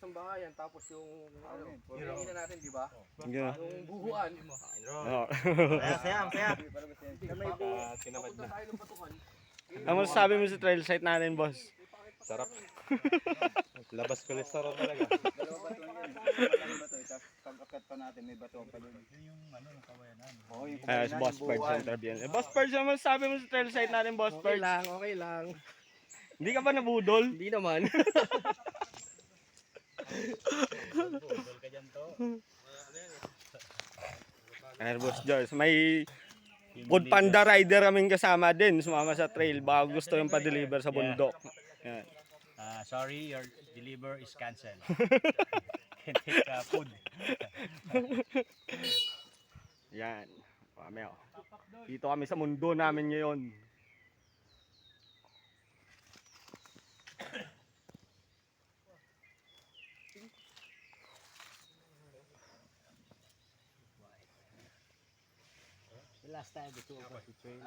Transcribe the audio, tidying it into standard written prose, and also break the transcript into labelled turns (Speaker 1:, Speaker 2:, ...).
Speaker 1: sambahayan, tapos yung hinihinan natin, di ba?
Speaker 2: Yeah.
Speaker 1: Yung buhuan.
Speaker 2: Oh.
Speaker 3: Saya, saya.
Speaker 1: Tinamad na. Tayo ng patukan.
Speaker 2: Ano masasabi mo sa trail site natin, boss?
Speaker 4: Sarap. Labas cholesterol talaga.
Speaker 3: Dalawa bato yun. Malaking bato. Tapos pag-akyat pa natin, may bato pa doon. Yung ano, ng kawayanan. Oo, yung
Speaker 2: Si Boss Bird sa interview. Boss Bird, ano masasabi mo sa trail site natin, Boss
Speaker 1: Okay
Speaker 2: Bird?
Speaker 1: lang, okay lang.
Speaker 2: Hindi ka ba nabudol?
Speaker 1: Hindi naman.
Speaker 3: Budol ka dyan to.
Speaker 2: Ayan, Boss Joyce. May Food Panda rider kaming kasama din. Sumama sa trail. Baka gusto yung pa-deliver sa bundok. Yan.
Speaker 3: Sorry, your deliver is cancelled. Can take food.
Speaker 2: Yan. Kami, oh. Dito kami sa mundo namin ngayon.
Speaker 3: The last time the two of us betrayed.